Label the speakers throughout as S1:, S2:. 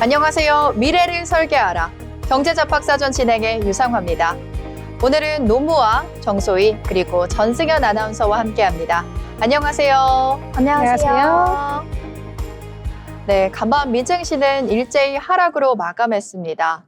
S1: 안녕하세요. 미래를 설계하라. 경제잡학사전 진행의 유상화입니다. 오늘은 노무아, 정소희, 그리고 전승현 아나운서와 함께합니다. 안녕하세요.
S2: 안녕하세요.
S1: 네, 간밤 미증시는 일제히 하락으로 마감했습니다.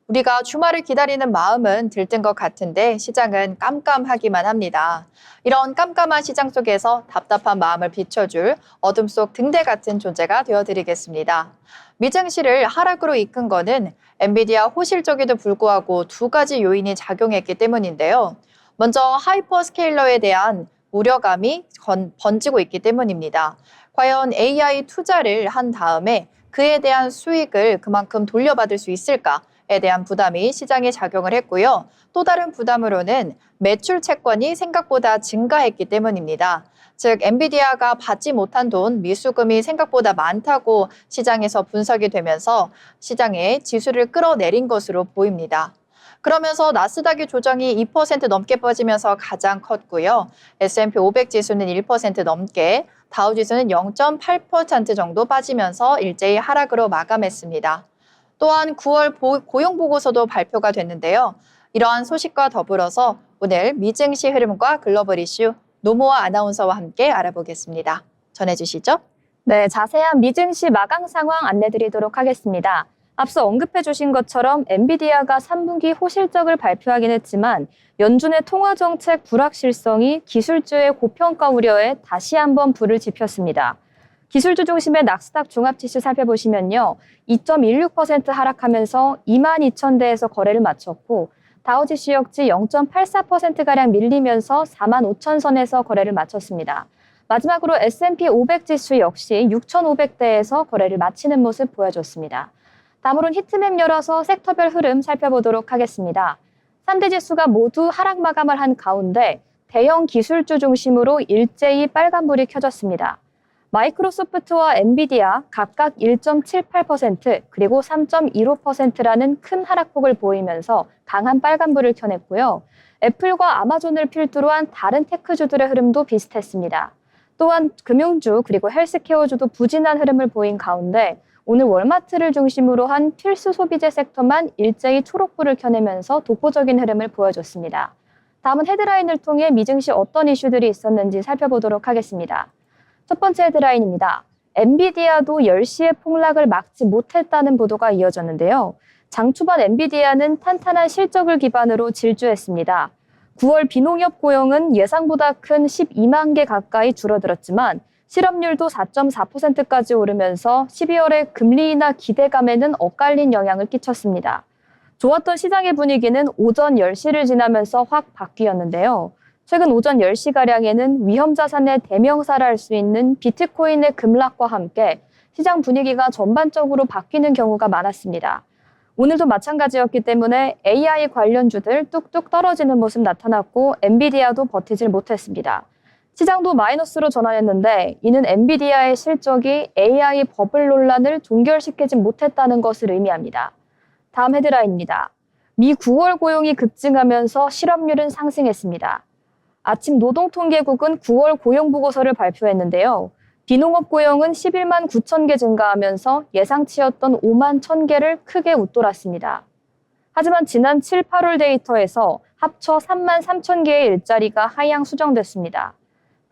S1: 우리가 주말을 기다리는 마음은 들뜬 것 같은데 시장은 깜깜하기만 합니다. 이런 깜깜한 시장 속에서 답답한 마음을 비춰줄 어둠 속 등대 같은 존재가 되어드리겠습니다. 미증시를 하락으로 이끈 거는 엔비디아 호실적에도 불구하고 두 가지 요인이 작용했기 때문인데요. 먼저 하이퍼스케일러에 대한 우려감이 번지고 있기 때문입니다. 과연 AI 투자를 한 다음에 그에 대한 수익을 그만큼 돌려받을 수 있을까에 대한 부담이 시장에 작용을 했고요. 또 다른 부담으로는 매출 채권이 생각보다 증가했기 때문입니다. 즉 엔비디아가 받지 못한 돈 미수금이 생각보다 많다고 시장에서 분석이 되면서 시장의 지수를 끌어내린 것으로 보입니다. 그러면서 나스닥의 조정이 2% 넘게 빠지면서 가장 컸고요. S&P 500 지수는 1% 넘게, 다우 지수는 0.8% 정도 빠지면서 일제히 하락으로 마감했습니다. 또한 9월 고용보고서도 발표가 됐는데요. 이러한 소식과 더불어서 오늘 미증시 흐름과 글로벌 이슈 노무아 아나운서와 함께 알아보겠습니다. 전해주시죠.
S2: 네, 자세한 미증시 마감 상황 안내드리도록 하겠습니다. 앞서 언급해 주신 것처럼 엔비디아가 3분기 호실적을 발표하긴 했지만 연준의 통화정책 불확실성이 기술주의 고평가 우려에 다시 한번 불을 지폈습니다. 기술주 중심의 낙스닥 종합지수 살펴보시면요. 2.16% 하락하면서 22,000대에서 거래를 마쳤고 다우지수 역시 0.84%가량 밀리면서 45,000선에서 거래를 마쳤습니다. 마지막으로 S&P 500 지수 역시 6,500대에서 거래를 마치는 모습 보여줬습니다. 다음으로는 히트맵 열어서 섹터별 흐름 살펴보도록 하겠습니다. 3대 지수가 모두 하락 마감을 한 가운데 대형 기술주 중심으로 일제히 빨간불이 켜졌습니다. 마이크로소프트와 엔비디아 각각 1.78% 그리고 3.15%라는 큰 하락폭을 보이면서 강한 빨간불을 켜냈고요. 애플과 아마존을 필두로 한 다른 테크주들의 흐름도 비슷했습니다. 또한 금융주 그리고 헬스케어주도 부진한 흐름을 보인 가운데 오늘 월마트를 중심으로 한 필수 소비재 섹터만 일제히 초록불을 켜내면서 독보적인 흐름을 보여줬습니다. 다음은 헤드라인을 통해 미증시 어떤 이슈들이 있었는지 살펴보도록 하겠습니다. 첫 번째 헤드라인입니다. 엔비디아도 10시의 폭락을 막지 못했다는 보도가 이어졌는데요. 장 초반 엔비디아는 탄탄한 실적을 기반으로 질주했습니다. 9월 비농협 고용은 예상보다 큰 12만 개 가까이 줄어들었지만 실업률도 4.4%까지 오르면서 12월의 금리 인하 기대감에는 엇갈린 영향을 끼쳤습니다. 좋았던 시장의 분위기는 오전 10시를 지나면서 확 바뀌었는데요. 최근 오전 10시가량에는 위험 자산의 대명사라 할 수 있는 비트코인의 급락과 함께 시장 분위기가 전반적으로 바뀌는 경우가 많았습니다. 오늘도 마찬가지였기 때문에 AI 관련주들 뚝뚝 떨어지는 모습 나타났고 엔비디아도 버티질 못했습니다. 시장도 마이너스로 전환했는데 이는 엔비디아의 실적이 AI 버블 논란을 종결시키지 못했다는 것을 의미합니다. 다음 헤드라인입니다. 미 9월 고용이 급증하면서 실업률은 상승했습니다. 아침 노동통계국은 9월 고용보고서를 발표했는데요. 비농업 고용은 11만 9천 개 증가하면서 예상치였던 5만 1천 개를 크게 웃돌았습니다. 하지만 지난 7, 8월 데이터에서 합쳐 3만 3천 개의 일자리가 하향 수정됐습니다.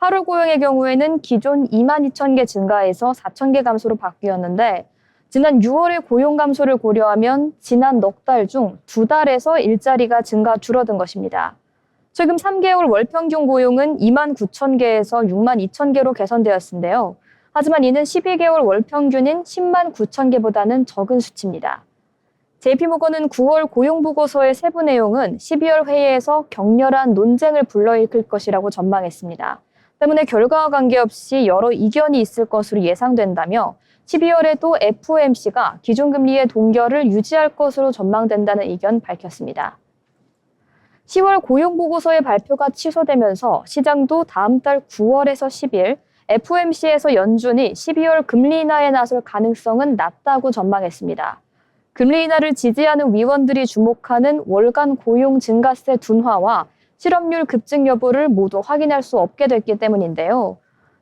S2: 8월 고용의 경우에는 기존 2만 2천 개 증가해서 4천 개 감소로 바뀌었는데 지난 6월의 고용 감소를 고려하면 지난 넉 달 중 2달에서 일자리가 줄어든 것입니다. 최근 3개월 월평균 고용은 2만 9천 개에서 6만 2천 개로 개선되었는데요. 하지만 이는 12개월 월평균인 10만 9천 개보다는 적은 수치입니다. JP모건은 9월 고용보고서의 세부 내용은 12월 회의에서 격렬한 논쟁을 불러일으킬 것이라고 전망했습니다. 때문에 결과와 관계없이 여러 이견이 있을 것으로 예상된다며 12월에도 FOMC가 기준금리의 동결을 유지할 것으로 전망된다는 의견 밝혔습니다. 10월 고용보고서의 발표가 취소되면서 시장도 다음 달 9월에서 10일 FOMC에서 연준이 12월 금리 인하에 나설 가능성은 낮다고 전망했습니다. 금리 인하를 지지하는 위원들이 주목하는 월간 고용 증가세 둔화와 실업률 급증 여부를 모두 확인할 수 없게 됐기 때문인데요.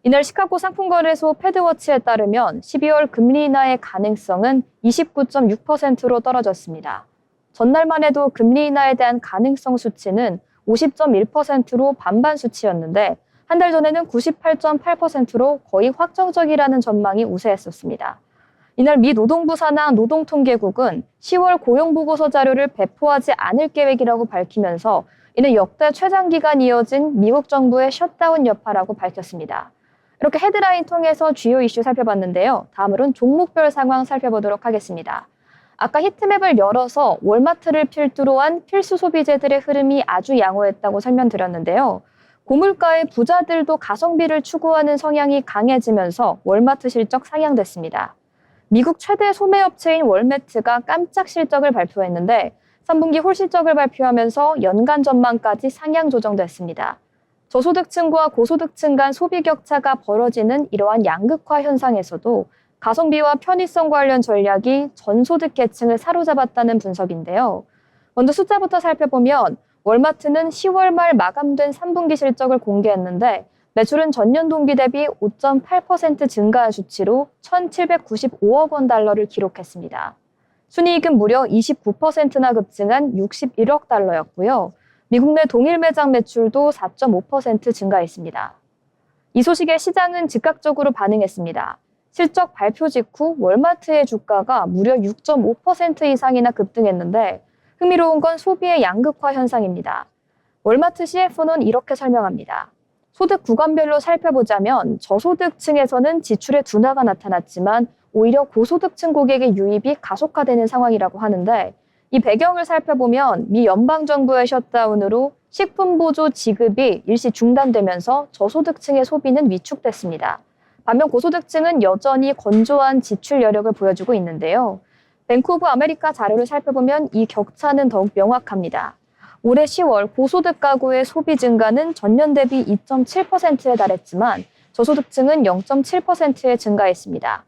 S2: 이날 시카고 상품거래소 패드워치에 따르면 12월 금리 인하의 가능성은 29.6%로 떨어졌습니다. 전날만 해도 금리 인하에 대한 가능성 수치는 50.1%로 반반 수치였는데 한 달 전에는 98.8%로 거의 확정적이라는 전망이 우세했었습니다. 이날 미 노동부 산하 노동통계국은 10월 고용보고서 자료를 배포하지 않을 계획이라고 밝히면서 이는 역대 최장기간 이어진 미국 정부의 셧다운 여파라고 밝혔습니다. 이렇게 헤드라인 통해서 주요 이슈 살펴봤는데요. 다음으로는 종목별 상황 살펴보도록 하겠습니다. 아까 히트맵을 열어서 월마트를 필두로 한 필수 소비재들의 흐름이 아주 양호했다고 설명드렸는데요. 고물가의 부자들도 가성비를 추구하는 성향이 강해지면서 월마트 실적 상향됐습니다. 미국 최대 소매업체인 월매트가 깜짝 실적을 발표했는데 3분기 홀실적을 발표하면서 연간 전망까지 상향 조정됐습니다. 저소득층과 고소득층 간 소비 격차가 벌어지는 이러한 양극화 현상에서도 가성비와 편의성 관련 전략이 전소득 계층을 사로잡았다는 분석인데요. 먼저 숫자부터 살펴보면 월마트는 10월 말 마감된 3분기 실적을 공개했는데 매출은 전년 동기 대비 5.8% 증가한 수치로 1,795억 원 달러를 기록했습니다. 순이익은 무려 29%나 급증한 61억 달러였고요. 미국 내 동일 매장 매출도 4.5% 증가했습니다. 이 소식에 시장은 즉각적으로 반응했습니다. 실적 발표 직후 월마트의 주가가 무려 6.5% 이상이나 급등했는데 흥미로운 건 소비의 양극화 현상입니다. 월마트 CFO는 이렇게 설명합니다. 소득 구간별로 살펴보자면 저소득층에서는 지출의 둔화가 나타났지만 오히려 고소득층 고객의 유입이 가속화되는 상황이라고 하는데 이 배경을 살펴보면 미 연방정부의 셧다운으로 식품보조 지급이 일시 중단되면서 저소득층의 소비는 위축됐습니다. 반면 고소득층은 여전히 건조한 지출 여력을 보여주고 있는데요. 뱅크 오브 아메리카 자료를 살펴보면 이 격차는 더욱 명확합니다. 올해 10월 고소득 가구의 소비 증가는 전년 대비 2.7%에 달했지만 저소득층은 0.7%에 증가했습니다.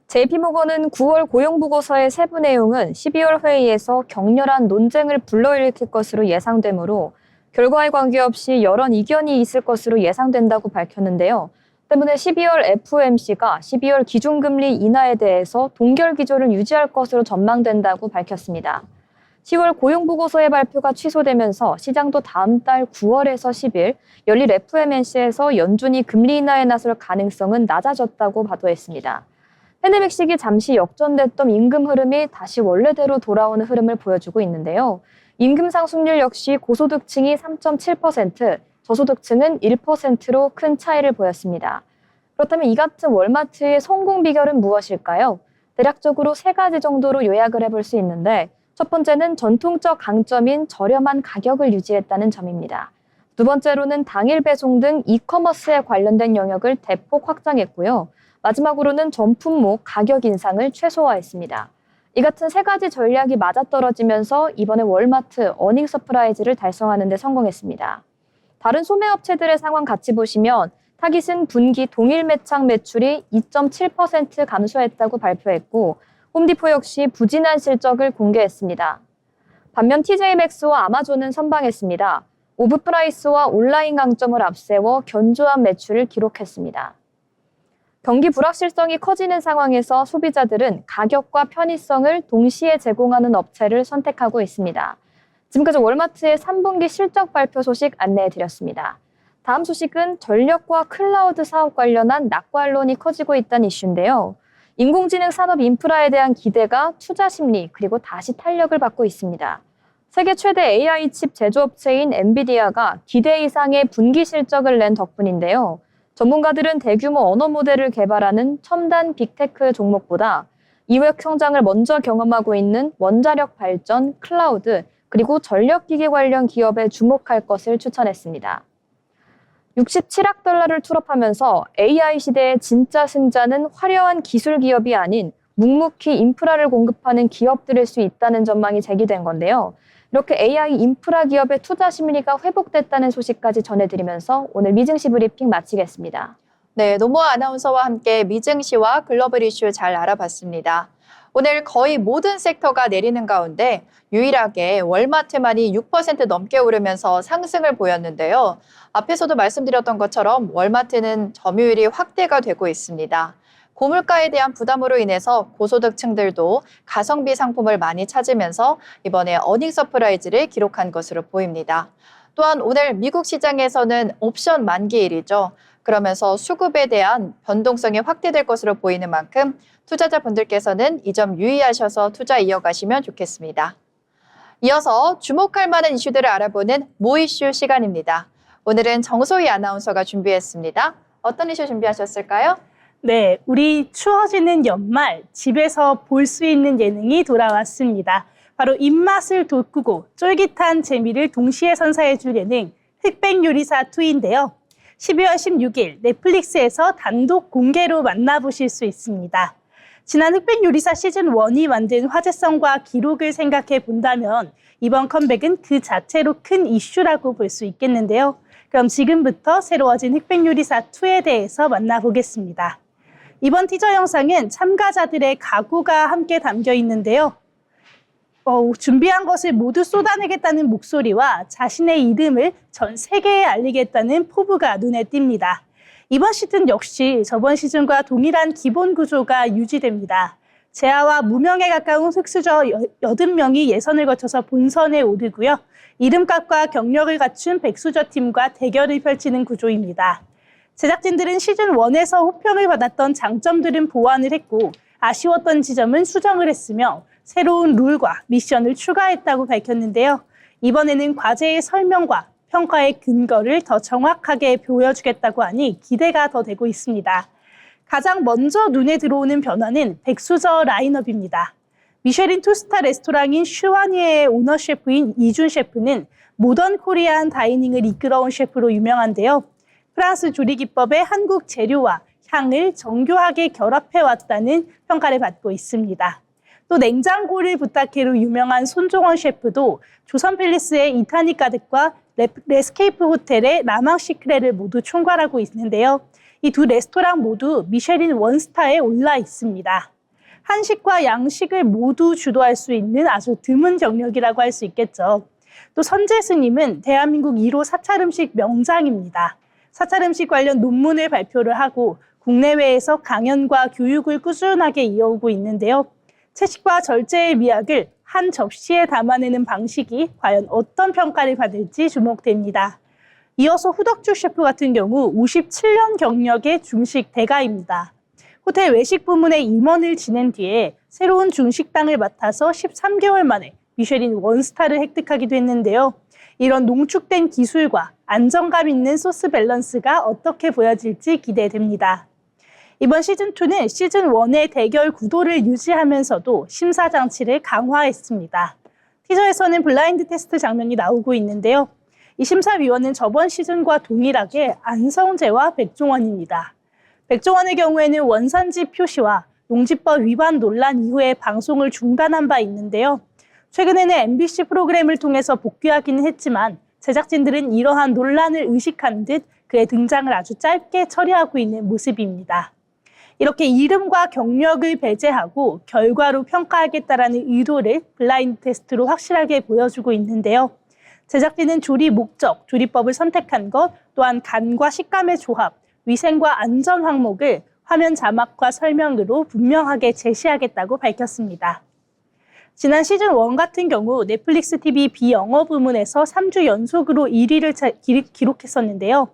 S2: JP모건은 9월 고용보고서의 세부 내용은 12월 회의에서 격렬한 논쟁을 불러일으킬 것으로 예상되므로 결과에 관계없이 여러 이견이 있을 것으로 예상된다고 밝혔는데요. 때문에 12월 FOMC가 12월 기준금리 인하에 대해서 동결 기조를 유지할 것으로 전망된다고 밝혔습니다. 10월 고용보고서의 발표가 취소되면서 시장도 다음 달 9월에서 10일 열릴 FOMC에서 연준이 금리 인하에 나설 가능성은 낮아졌다고 봐도했습니다. 팬데믹 시기 잠시 역전됐던 임금 흐름이 다시 원래대로 돌아오는 흐름을 보여주고 있는데요. 임금 상승률 역시 고소득층이 3.7%, 저소득층은 1%로 큰 차이를 보였습니다. 그렇다면 이 같은 월마트의 성공 비결은 무엇일까요? 대략적으로 세 가지 정도로 요약을 해볼 수 있는데 첫 번째는 전통적 강점인 저렴한 가격을 유지했다는 점입니다. 두 번째로는 당일 배송 등 이커머스에 관련된 영역을 대폭 확장했고요. 마지막으로는 전품목 가격 인상을 최소화했습니다. 이 같은 세 가지 전략이 맞아떨어지면서 이번에 월마트 어닝 서프라이즈를 달성하는 데 성공했습니다. 다른 소매업체들의 상황 같이 보시면 타깃은 분기 동일 매장 매출이 2.7% 감소했다고 발표했고 홈디포 역시 부진한 실적을 공개했습니다. 반면 TJmax와 아마존은 선방했습니다. 오프프라이스와 온라인 강점을 앞세워 견조한 매출을 기록했습니다. 경기 불확실성이 커지는 상황에서 소비자들은 가격과 편의성을 동시에 제공하는 업체를 선택하고 있습니다. 지금까지 월마트의 3분기 실적 발표 소식 안내해드렸습니다. 다음 소식은 전력과 클라우드 사업 관련한 낙관론이 커지고 있다는 이슈인데요. 인공지능 산업 인프라에 대한 기대가 투자 심리 그리고 다시 탄력을 받고 있습니다. 세계 최대 AI 칩 제조업체인 엔비디아가 기대 이상의 분기 실적을 낸 덕분인데요. 전문가들은 대규모 언어 모델을 개발하는 첨단 빅테크 종목보다 이외 성장을 먼저 경험하고 있는 원자력 발전, 클라우드, 그리고 전력기기 관련 기업에 주목할 것을 추천했습니다. 67억 달러를 투입하면서 AI 시대의 진짜 승자는 화려한 기술 기업이 아닌 묵묵히 인프라를 공급하는 기업들일 수 있다는 전망이 제기된 건데요. 이렇게 AI 인프라 기업의 투자 심리가 회복됐다는 소식까지 전해드리면서 오늘 미증시 브리핑 마치겠습니다.
S1: 네, 노무아 아나운서와 함께 미증시와 글로벌 이슈 잘 알아봤습니다. 오늘 거의 모든 섹터가 내리는 가운데 유일하게 월마트만이 6% 넘게 오르면서 상승을 보였는데요. 앞에서도 말씀드렸던 것처럼 월마트는 점유율이 확대가 되고 있습니다. 고물가에 대한 부담으로 인해서 고소득층들도 가성비 상품을 많이 찾으면서 이번에 어닝 서프라이즈를 기록한 것으로 보입니다. 또한 오늘 미국 시장에서는 옵션 만기일이죠. 그러면서 수급에 대한 변동성이 확대될 것으로 보이는 만큼 투자자분들께서는 이 점 유의하셔서 투자 이어가시면 좋겠습니다. 이어서 주목할 만한 이슈들을 알아보는 모이슈 시간입니다. 오늘은 정소희 아나운서가 준비했습니다. 어떤 이슈 준비하셨을까요?
S3: 네, 우리 추워지는 연말 집에서 볼 수 있는 예능이 돌아왔습니다. 바로 입맛을 돋구고 쫄깃한 재미를 동시에 선사해줄 예능 흑백요리사 2인데요. 12월 16일 넷플릭스에서 단독 공개로 만나보실 수 있습니다. 지난 흑백요리사 시즌1이 만든 화제성과 기록을 생각해 본다면 이번 컴백은 그 자체로 큰 이슈라고 볼 수 있겠는데요. 그럼 지금부터 새로워진 흑백요리사 2에 대해서 만나보겠습니다. 이번 티저 영상은 참가자들의 각오가 함께 담겨 있는데요. 준비한 것을 모두 쏟아내겠다는 목소리와 자신의 이름을 전 세계에 알리겠다는 포부가 눈에 띕니다. 이번 시즌 역시 저번 시즌과 동일한 기본 구조가 유지됩니다. 재하와 무명에 가까운 흑수저 80명이 예선을 거쳐서 본선에 오르고요. 이름값과 경력을 갖춘 백수저 팀과 대결을 펼치는 구조입니다. 제작진들은 시즌1에서 호평을 받았던 장점들은 보완을 했고 아쉬웠던 지점은 수정을 했으며 새로운 룰과 미션을 추가했다고 밝혔는데요. 이번에는 과제의 설명과 평가의 근거를 더 정확하게 보여주겠다고 하니 기대가 더 되고 있습니다. 가장 먼저 눈에 들어오는 변화는 백수저 라인업입니다. 미쉐린 투스타 레스토랑인 슈와니에의 오너 셰프인 이준 셰프는 모던 코리안 다이닝을 이끌어온 셰프로 유명한데요. 프랑스 조리 기법의 한국 재료와 향을 정교하게 결합해왔다는 평가를 받고 있습니다. 또 냉장고를 부탁해로 유명한 손종원 셰프도 조선 팰리스의 이타닉 가득과 레스케이프 호텔의 라망 시크레를 모두 총괄하고 있는데요. 이 두 레스토랑 모두 미쉐린 원스타에 올라 있습니다. 한식과 양식을 모두 주도할 수 있는 아주 드문 경력이라고 할 수 있겠죠. 또 선재 스님은 대한민국 1호 사찰 음식 명장입니다. 사찰 음식 관련 논문을 발표를 하고 국내외에서 강연과 교육을 꾸준하게 이어오고 있는데요. 채식과 절제의 미학을 한 접시에 담아내는 방식이 과연 어떤 평가를 받을지 주목됩니다. 이어서 후덕주 셰프 같은 경우 57년 경력의 중식 대가입니다. 호텔 외식 부문의 임원을 지낸 뒤에 새로운 중식당을 맡아서 13개월 만에 미쉐린 원스타를 획득하기도 했는데요. 이런 농축된 기술과 안정감 있는 소스 밸런스가 어떻게 보여질지 기대됩니다. 이번 시즌2는 시즌1의 대결 구도를 유지하면서도 심사 장치를 강화했습니다. 티저에서는 블라인드 테스트 장면이 나오고 있는데요. 이 심사위원은 저번 시즌과 동일하게 안성재와 백종원입니다. 백종원의 경우에는 원산지 표시와 농지법 위반 논란 이후에 방송을 중단한 바 있는데요. 최근에는 MBC 프로그램을 통해서 복귀하기는 했지만 제작진들은 이러한 논란을 의식한 듯 그의 등장을 아주 짧게 처리하고 있는 모습입니다. 이렇게 이름과 경력을 배제하고 결과로 평가하겠다라는 의도를 블라인드 테스트로 확실하게 보여주고 있는데요. 제작진은 조리 목적, 조리법을 선택한 것, 또한 간과 식감의 조합, 위생과 안전 항목을 화면 자막과 설명으로 분명하게 제시하겠다고 밝혔습니다. 지난 시즌1 같은 경우 넷플릭스 TV 비영어 부문에서 3주 연속으로 1위를 기록했었는데요.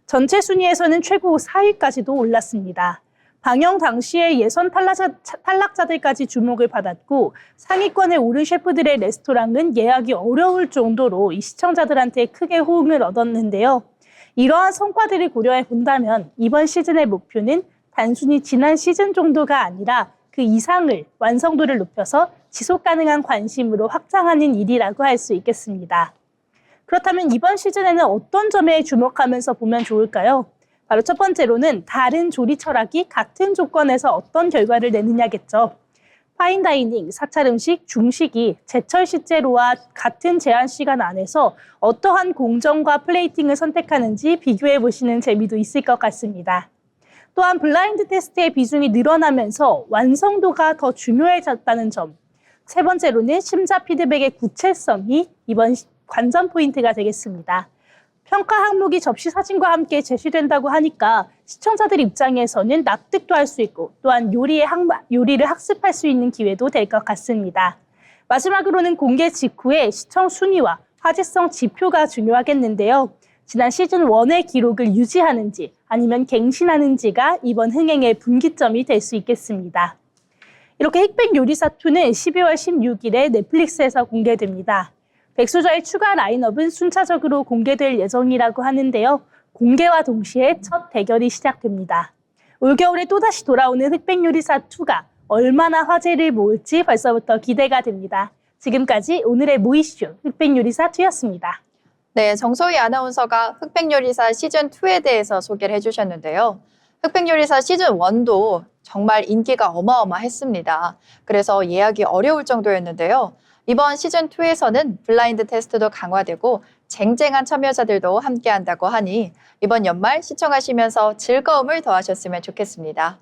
S3: 전체 순위에서는 최고 4위까지도 올랐습니다. 방영 당시에 예선 탈락자들까지 주목을 받았고 상위권에 오른 셰프들의 레스토랑은 예약이 어려울 정도로 이 시청자들한테 크게 호응을 얻었는데요. 이러한 성과들을 고려해 본다면 이번 시즌의 목표는 단순히 지난 시즌 정도가 아니라 그 이상을 완성도를 높여서 지속 가능한 관심으로 확장하는 일이라고 할 수 있겠습니다. 그렇다면 이번 시즌에는 어떤 점에 주목하면서 보면 좋을까요? 바로 첫 번째로는 다른 조리 철학이 같은 조건에서 어떤 결과를 내느냐겠죠. 파인다이닝, 사찰 음식, 중식이 제철 식재료와 같은 제한 시간 안에서 어떠한 공정과 플레이팅을 선택하는지 비교해 보시는 재미도 있을 것 같습니다. 또한 블라인드 테스트의 비중이 늘어나면서 완성도가 더 중요해졌다는 점. 세 번째로는 심사 피드백의 구체성이 이번 관전 포인트가 되겠습니다. 평가 항목이 접시 사진과 함께 제시된다고 하니까 시청자들 입장에서는 납득도 할 수 있고 또한 요리를 학습할 수 있는 기회도 될 것 같습니다. 마지막으로는 공개 직후에 시청 순위와 화제성 지표가 중요하겠는데요. 지난 시즌 1의 기록을 유지하는지 아니면 갱신하는지가 이번 흥행의 분기점이 될 수 있겠습니다. 이렇게 흑백 요리사 2는 12월 16일에 넷플릭스에서 공개됩니다. 백수저의 추가 라인업은 순차적으로 공개될 예정이라고 하는데요. 공개와 동시에 첫 대결이 시작됩니다. 올겨울에 또다시 돌아오는 흑백 요리사 2가 얼마나 화제를 모을지 벌써부터 기대가 됩니다. 지금까지 오늘의 모이쇼 흑백 요리사 2였습니다.
S1: 네, 정소희 아나운서가 흑백요리사 시즌2에 대해서 소개를 해주셨는데요. 흑백요리사 시즌1도 정말 인기가 어마어마했습니다. 그래서 예약이 어려울 정도였는데요. 이번 시즌2에서는 블라인드 테스트도 강화되고 쟁쟁한 참여자들도 함께한다고 하니 이번 연말 시청하시면서 즐거움을 더하셨으면 좋겠습니다.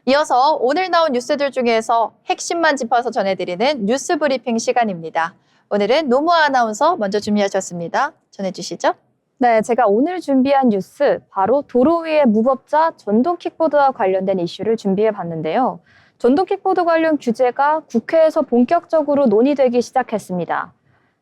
S1: 이어서 오늘 나온 뉴스들 중에서 핵심만 짚어서 전해드리는 뉴스 브리핑 시간입니다. 오늘은 노무아 아나운서 먼저 준비하셨습니다. 전해주시죠.
S2: 네, 제가 오늘 준비한 뉴스 바로 도로 위의 무법자 전동 킥보드와 관련된 이슈를 준비해 봤는데요. 전동 킥보드 관련 규제가 국회에서 본격적으로 논의되기 시작했습니다.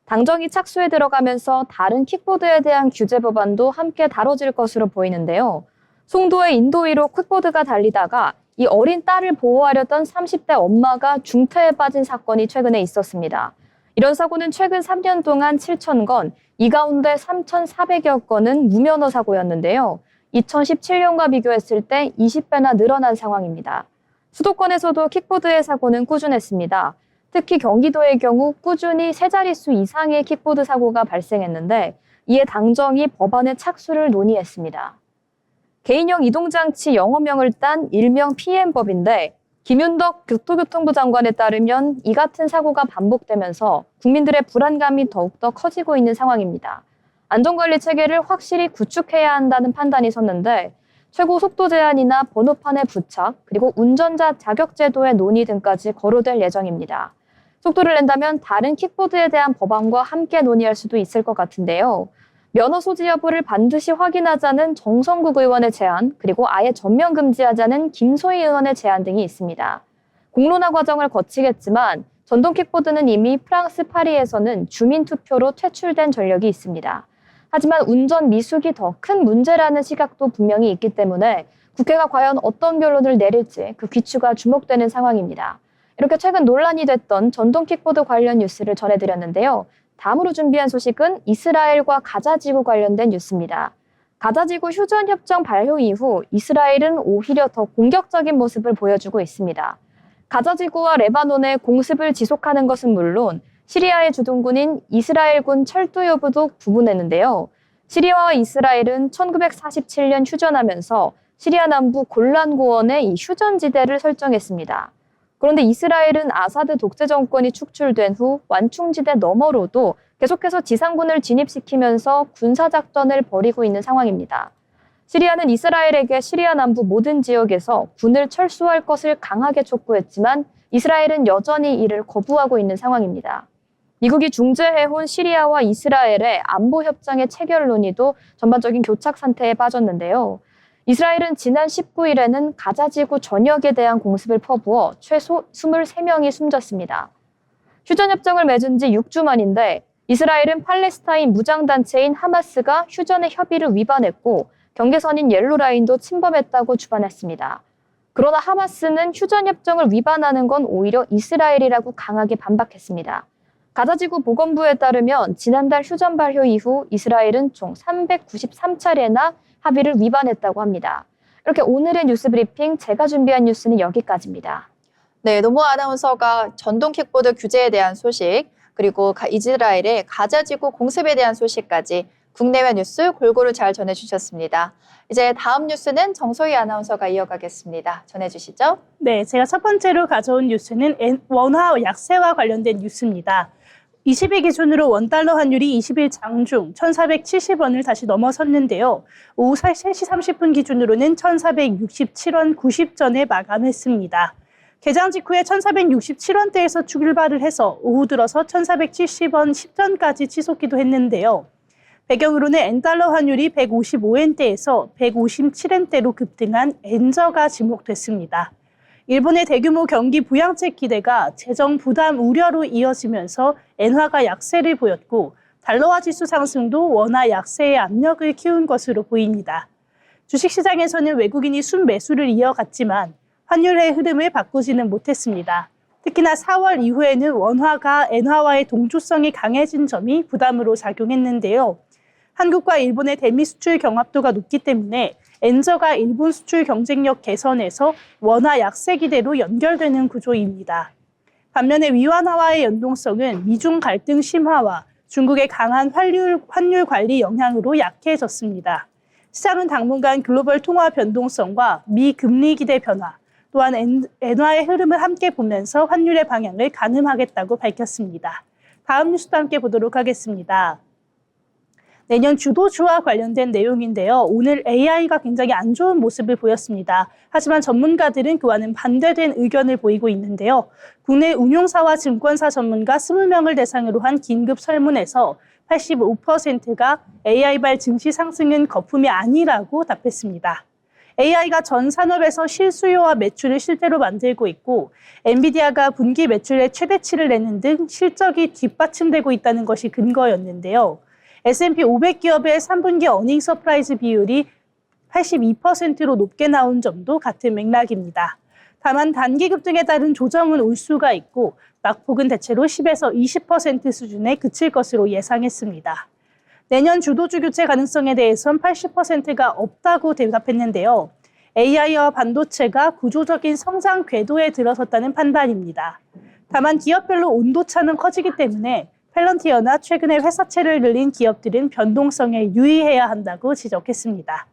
S2: 당정이 착수에 들어가면서 다른 킥보드에 대한 규제 법안도 함께 다뤄질 것으로 보이는데요. 송도의 인도 위로 킥보드가 달리다가 이 어린 딸을 보호하려던 30대 엄마가 중태에 빠진 사건이 최근에 있었습니다. 이런 사고는 최근 3년 동안 7,000건, 이 가운데 3,400여 건은 무면허 사고였는데요. 2017년과 비교했을 때 20배나 늘어난 상황입니다. 수도권에서도 킥보드의 사고는 꾸준했습니다. 특히 경기도의 경우 꾸준히 세 자릿수 이상의 킥보드 사고가 발생했는데 이에 당정이 법안의 착수를 논의했습니다. 개인형 이동장치 영어명을 딴 일명 PM법인데 김윤덕 교토교통부 장관에 따르면 이 같은 사고가 반복되면서 국민들의 불안감이 더욱더 커지고 있는 상황입니다. 안전관리 체계를 확실히 구축해야 한다는 판단이 섰는데 최고 속도 제한이나 번호판의 부착, 그리고 운전자 자격 제도의 논의 등까지 거론될 예정입니다. 속도를 낸다면 다른 킥보드에 대한 법안과 함께 논의할 수도 있을 것 같은데요. 면허 소지 여부를 반드시 확인하자는 정성국 의원의 제안, 그리고 아예 전면 금지하자는 김소희 의원의 제안 등이 있습니다. 공론화 과정을 거치겠지만 전동 킥보드는 이미 프랑스 파리에서는 주민 투표로 퇴출된 전력이 있습니다. 하지만 운전 미숙이 더 큰 문제라는 시각도 분명히 있기 때문에 국회가 과연 어떤 결론을 내릴지 그 귀추가 주목되는 상황입니다. 이렇게 최근 논란이 됐던 전동 킥보드 관련 뉴스를 전해드렸는데요. 다음으로 준비한 소식은 이스라엘과 가자지구 관련된 뉴스입니다. 가자지구 휴전협정 발효 이후 이스라엘은 오히려 더 공격적인 모습을 보여주고 있습니다. 가자지구와 레바논의 공습을 지속하는 것은 물론 시리아의 주둔군인 이스라엘군 철도 여부도 구분했는데요. 시리아와 이스라엘은 1947년 휴전하면서 시리아 남부 골란고원에 이 휴전지대를 설정했습니다. 그런데 이스라엘은 아사드 독재 정권이 축출된 후 완충지대 너머로도 계속해서 지상군을 진입시키면서 군사작전을 벌이고 있는 상황입니다. 시리아는 이스라엘에게 시리아 남부 모든 지역에서 군을 철수할 것을 강하게 촉구했지만 이스라엘은 여전히 이를 거부하고 있는 상황입니다. 미국이 중재해온 시리아와 이스라엘의 안보협정의 체결 논의도 전반적인 교착 상태에 빠졌는데요. 이스라엘은 지난 19일에는 가자지구 전역에 대한 공습을 퍼부어 최소 23명이 숨졌습니다. 휴전협정을 맺은 지 6주 만인데 이스라엘은 팔레스타인 무장단체인 하마스가 휴전의 협의를 위반했고 경계선인 옐로라인도 침범했다고 주관했습니다. 그러나 하마스는 휴전협정을 위반하는 건 오히려 이스라엘이라고 강하게 반박했습니다. 가자지구 보건부에 따르면 지난달 휴전 발효 이후 이스라엘은 총 393차례나 합의를 위반했다고 합니다. 이렇게 오늘의 뉴스 브리핑 제가 준비한 뉴스는 여기까지입니다.
S1: 네, 노무아 아나운서가 전동 킥보드 규제에 대한 소식, 그리고 이스라엘의 가자지구 공습에 대한 소식까지 국내외 뉴스 골고루 잘 전해주셨습니다. 이제 다음 뉴스는 정소희 아나운서가 이어가겠습니다. 전해주시죠.
S3: 네, 제가 첫 번째로 가져온 뉴스는 원화 약세와 관련된 뉴스입니다. 20일 기준으로 원달러 환율이 20일 장중 1,470원을 다시 넘어섰는데요. 오후 3시 30분 기준으로는 1,467원 90전에 마감했습니다. 개장 직후에 1,467원대에서 출발을 해서 오후 들어서 1,470원 10전까지 치솟기도 했는데요. 배경으로는 엔달러 환율이 155엔대에서 157엔대로 급등한 엔저가 지목됐습니다. 일본의 대규모 경기 부양책 기대가 재정 부담 우려로 이어지면서 엔화가 약세를 보였고 달러화 지수 상승도 원화 약세의 압력을 키운 것으로 보입니다. 주식시장에서는 외국인이 순매수를 이어갔지만 환율의 흐름을 바꾸지는 못했습니다. 특히나 4월 이후에는 원화가 엔화와의 동조성이 강해진 점이 부담으로 작용했는데요. 한국과 일본의 대미 수출 경합도가 높기 때문에 엔저가 일본 수출 경쟁력 개선에서 원화 약세 기대로 연결되는 구조입니다. 반면에 위안화와의 연동성은 미중 갈등 심화와 중국의 강한 환율 관리 영향으로 약해졌습니다. 시장은 당분간 글로벌 통화 변동성과 미 금리 기대 변화, 또한 엔화의 흐름을 함께 보면서 환율의 방향을 가늠하겠다고 밝혔습니다. 다음 뉴스도 함께 보도록 하겠습니다. 내년 주도주와 관련된 내용인데요. 오늘 AI가 굉장히 안 좋은 모습을 보였습니다. 하지만 전문가들은 그와는 반대된 의견을 보이고 있는데요. 국내 운용사와 증권사 전문가 20명을 대상으로 한 긴급 설문에서 85%가 AI발 증시 상승은 거품이 아니라고 답했습니다. AI가 전 산업에서 실수요와 매출을 실제로 만들고 있고 엔비디아가 분기 매출의 최대치를 내는 등 실적이 뒷받침되고 있다는 것이 근거였는데요. S&P 500기업의 3분기 어닝 서프라이즈 비율이 82%로 높게 나온 점도 같은 맥락입니다. 다만 단기 급등에 따른 조정은 올 수가 있고 낙폭은 대체로 10에서 20% 수준에 그칠 것으로 예상했습니다. 내년 주도주 교체 가능성에 대해선 80%가 없다고 대답했는데요. AI와 반도체가 구조적인 성장 궤도에 들어섰다는 판단입니다. 다만 기업별로 온도차는 커지기 때문에 펠런티어나 최근에 회사채를 늘린 기업들은 변동성에 유의해야 한다고 지적했습니다.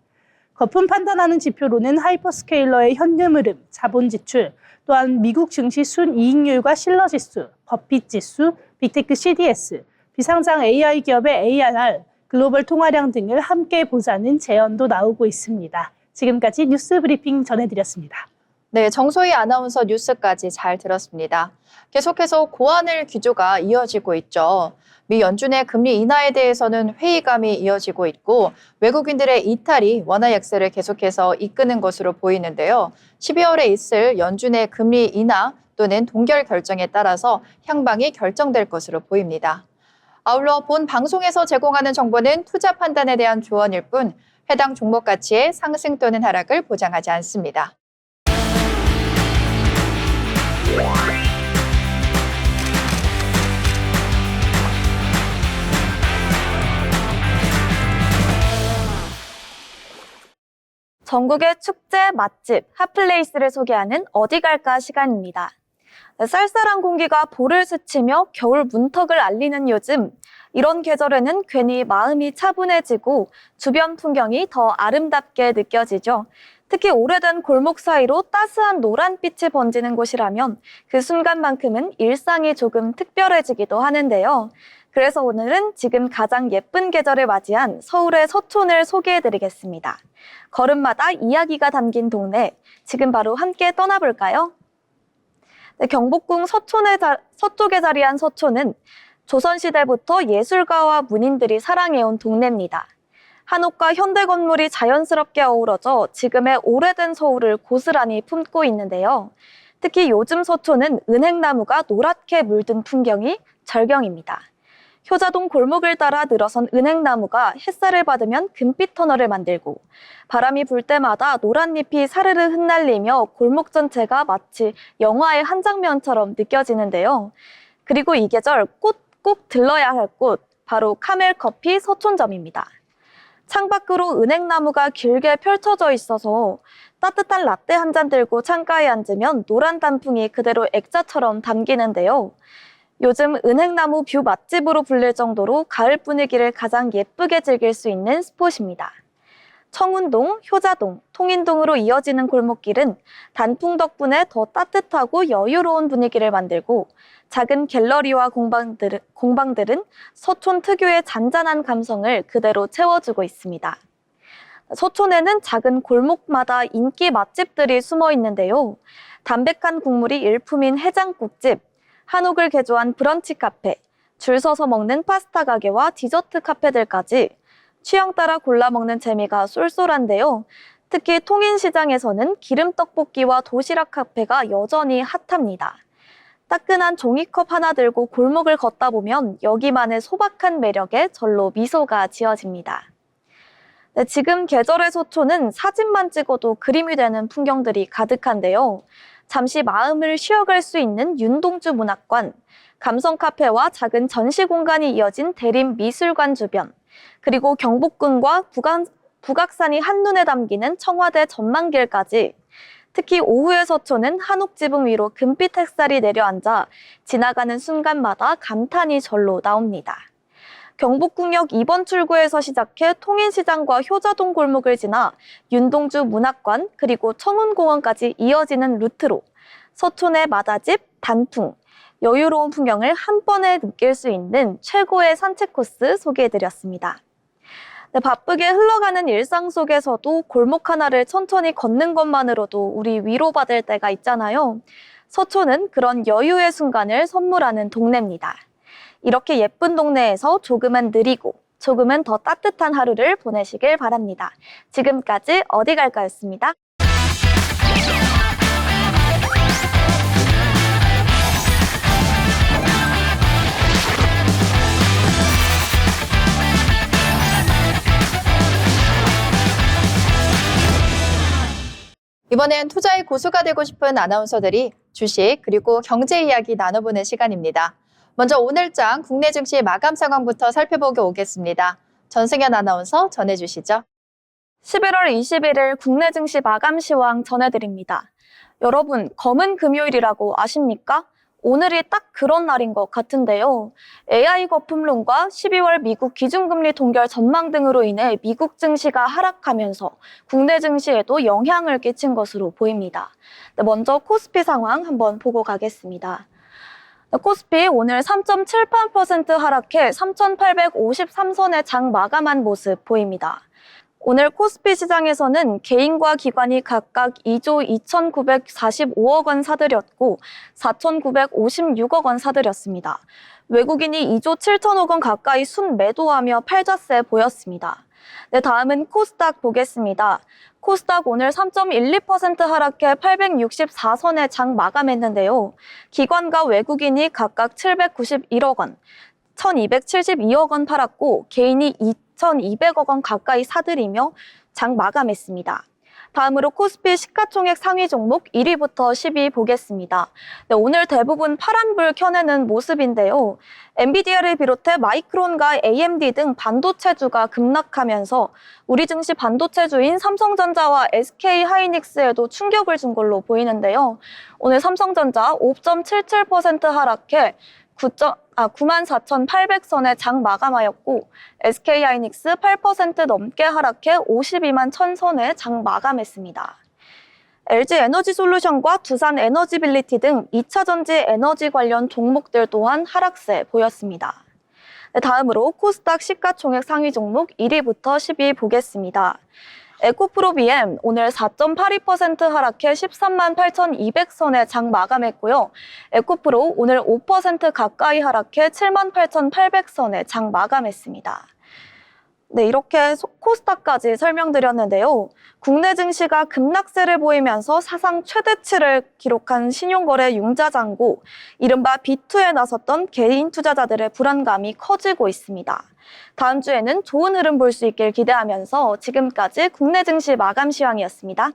S3: 거품 판단하는 지표로는 하이퍼스케일러의 현금 흐름, 자본 지출, 또한 미국 증시 순이익률과 실러지수, 버핏지수, 빅테크 CDS, 비상장 AI 기업의 ARR, 글로벌 통화량 등을 함께 보자는 제언도 나오고 있습니다. 지금까지 뉴스 브리핑 전해드렸습니다.
S1: 네, 정소희 아나운서 뉴스까지 잘 들었습니다. 계속해서 고환을 기조가 이어지고 있죠. 미 연준의 금리 인하에 대해서는 회의감이 이어지고 있고 외국인들의 이탈이 원화 약세를 계속해서 이끄는 것으로 보이는데요. 12월에 있을 연준의 금리 인하 또는 동결 결정에 따라서 향방이 결정될 것으로 보입니다. 아울러 본 방송에서 제공하는 정보는 투자 판단에 대한 조언일 뿐 해당 종목 가치의 상승 또는 하락을 보장하지 않습니다.
S2: 전국의 축제, 맛집, 핫플레이스를 소개하는 어디 갈까 시간입니다. 쌀쌀한 공기가 볼을 스치며 겨울 문턱을 알리는 요즘, 이런 계절에는 괜히 마음이 차분해지고 주변 풍경이 더 아름답게 느껴지죠. 특히 오래된 골목 사이로 따스한 노란빛이 번지는 곳이라면 그 순간만큼은 일상이 조금 특별해지기도 하는데요. 그래서 오늘은 지금 가장 예쁜 계절을 맞이한 서울의 서촌을 소개해드리겠습니다. 걸음마다 이야기가 담긴 동네, 지금 바로 함께 떠나볼까요? 네, 경복궁 서쪽에 자리한 서촌은 조선시대부터 예술가와 문인들이 사랑해온 동네입니다. 한옥과 현대 건물이 자연스럽게 어우러져 지금의 오래된 서울을 고스란히 품고 있는데요. 특히 요즘 서촌은 은행나무가 노랗게 물든 풍경이 절경입니다. 효자동 골목을 따라 늘어선 은행나무가 햇살을 받으면 금빛 터널을 만들고 바람이 불 때마다 노란 잎이 사르르 흩날리며 골목 전체가 마치 영화의 한 장면처럼 느껴지는데요. 그리고 이 계절 꼭 들러야 할 곳, 바로 카멜커피 서촌점입니다. 창밖으로 은행나무가 길게 펼쳐져 있어서 따뜻한 라떼 한 잔 들고 창가에 앉으면 노란 단풍이 그대로 액자처럼 담기는데요. 요즘 은행나무 뷰 맛집으로 불릴 정도로 가을 분위기를 가장 예쁘게 즐길 수 있는 스폿입니다. 청운동, 효자동, 통인동으로 이어지는 골목길은 단풍 덕분에 더 따뜻하고 여유로운 분위기를 만들고 작은 갤러리와 공방들은 서촌 특유의 잔잔한 감성을 그대로 채워주고 있습니다. 서촌에는 작은 골목마다 인기 맛집들이 숨어 있는데요. 담백한 국물이 일품인 해장국집, 한옥을 개조한 브런치 카페, 줄 서서 먹는 파스타 가게와 디저트 카페들까지 취향 따라 골라 먹는 재미가 쏠쏠한데요. 특히 통인시장에서는 기름떡볶이와 도시락 카페가 여전히 핫합니다. 따끈한 종이컵 하나 들고 골목을 걷다 보면 여기만의 소박한 매력에 절로 미소가 지어집니다. 네, 지금 계절의 서촌은 사진만 찍어도 그림이 되는 풍경들이 가득한데요. 잠시 마음을 쉬어갈 수 있는 윤동주 문학관, 감성 카페와 작은 전시 공간이 이어진 대림미술관 주변, 그리고 경복궁과 북악산이 한눈에 담기는 청와대 전망길까지 특히 오후의 서촌은 한옥지붕 위로 금빛 햇살이 내려앉아 지나가는 순간마다 감탄이 절로 나옵니다. 경복궁역 2번 출구에서 시작해 통인시장과 효자동 골목을 지나 윤동주 문학관 그리고 청운공원까지 이어지는 루트로 서촌의 마다집, 단풍, 여유로운 풍경을 한 번에 느낄 수 있는 최고의 산책 코스 소개해드렸습니다. 네, 바쁘게 흘러가는 일상 속에서도 골목 하나를 천천히 걷는 것만으로도 우리 위로받을 때가 있잖아요. 서촌은 그런 여유의 순간을 선물하는 동네입니다. 이렇게 예쁜 동네에서 조금은 느리고 조금은 더 따뜻한 하루를 보내시길 바랍니다. 지금까지 어디 갈까였습니다.
S1: 이번엔 투자의 고수가 되고 싶은 아나운서들이 주식 그리고 경제 이야기 나눠보는 시간입니다. 먼저 오늘장 국내 증시 마감 상황부터 살펴보고 오겠습니다. 전승현 아나운서 전해주시죠.
S2: 11월 21일 국내 증시 마감 시황 전해드립니다. 여러분, 검은 금요일이라고 아십니까? 오늘이 딱 그런 날인 것 같은데요. AI 거품론과 12월 미국 기준금리 동결 전망 등으로 인해 미국 증시가 하락하면서 국내 증시에도 영향을 끼친 것으로 보입니다. 먼저 코스피 상황 한번 보고 가겠습니다. 코스피 오늘 3.78% 하락해 3,853선의 장 마감한 모습 보입니다. 오늘 코스피 시장에서는 개인과 기관이 각각 2조 2,945억 원 사들였고 4,956억 원 사들였습니다. 외국인이 2조 7천억 원 가까이 순매도하며 팔자세 보였습니다. 네, 다음은 코스닥 보겠습니다. 코스닥 오늘 3.12% 하락해 864선의 장 마감했는데요. 기관과 외국인이 각각 791억 원, 1,272억 원 팔았고 개인이 2,200억 원 가까이 사들이며 장 마감했습니다. 다음으로 코스피 시가총액 상위 종목 1위부터 10위 보겠습니다. 네, 오늘 대부분 파란불 켜내는 모습인데요. 엔비디아를 비롯해 마이크론과 AMD 등 반도체주가 급락하면서 우리 증시 반도체주인 삼성전자와 SK하이닉스에도 충격을 준 걸로 보이는데요. 오늘 삼성전자 5.77% 하락해 94,800선의 장 마감하였고 SK하이닉스 8% 넘게 하락해 52만 1000선의 장 마감했습니다. LG에너지솔루션과 두산에너지빌리티 등 2차전지 에너지 관련 종목들 또한 하락세 보였습니다. 다음으로 코스닥 시가총액 상위 종목 1위부터 10위 보겠습니다. 에코프로비엠 오늘 4.82% 하락해 13만 8,200선의 장 마감했고요. 에코프로 오늘 5% 가까이 하락해 7만 8,800선의 장 마감했습니다. 네, 이렇게 코스닥까지 설명드렸는데요. 국내 증시가 급락세를 보이면서 사상 최대치를 기록한 신용거래 융자장고, 이른바 B2에 나섰던 개인 투자자들의 불안감이 커지고 있습니다. 다음 주에는 좋은 흐름 볼 수 있길 기대하면서 지금까지 국내 증시 마감 시황이었습니다.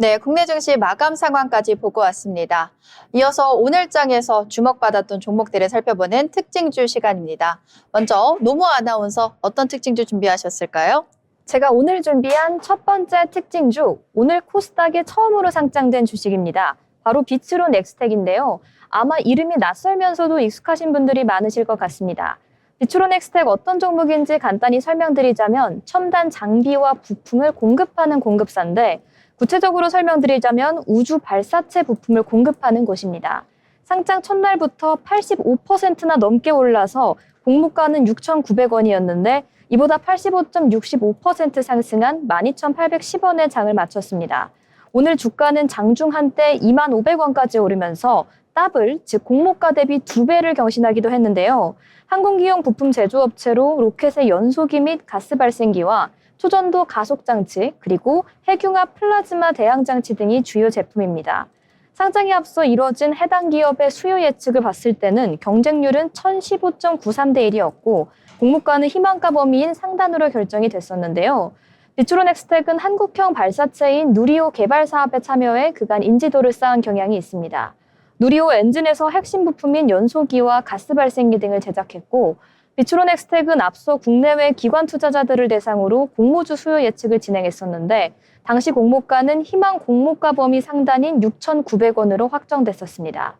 S1: 네, 국내 증시 마감 상황까지 보고 왔습니다. 이어서 오늘장에서 주목받았던 종목들을 살펴보는 특징주 시간입니다. 먼저 노무 아나운서 어떤 특징주 준비하셨을까요?
S2: 제가 오늘 준비한 첫 번째 특징주, 오늘 코스닥에 처음으로 상장된 주식입니다. 바로 비츠론 넥스텍인데요. 아마 이름이 낯설면서도 익숙하신 분들이 많으실 것 같습니다. 비추론엑스텍 어떤 종목인지 간단히 설명드리자면 첨단 장비와 부품을 공급하는 공급사인데 구체적으로 설명드리자면 우주 발사체 부품을 공급하는 곳입니다. 상장 첫날부터 85%나 넘게 올라서 공모가는 6,900원이었는데 이보다 85.65% 상승한 12,810원에 장을 마쳤습니다. 오늘 주가는 장중 한때 25,500원까지 오르면서 더블, 즉 공모가 대비 2배를 경신하기도 했는데요. 항공기용 부품 제조업체로 로켓의 연소기 및 가스 발생기와 초전도 가속장치, 그리고 핵융합 플라즈마 대항장치 등이 주요 제품입니다. 상장에 앞서 이뤄진 해당 기업의 수요 예측을 봤을 때는 경쟁률은 1015.93대 1이었고 공모가는 희망가 범위인 상단으로 결정이 됐었는데요. 비추론엑스텍은 한국형 발사체인 누리호 개발 사업에 참여해 그간 인지도를 쌓은 경향이 있습니다. 누리호 엔진에서 핵심 부품인 연소기와 가스 발생기 등을 제작했고 비추론엑스텍은 앞서 국내외 기관 투자자들을 대상으로 공모주 수요 예측을 진행했었는데 당시 공모가는 희망 공모가 범위 상단인 6,900원으로 확정됐었습니다.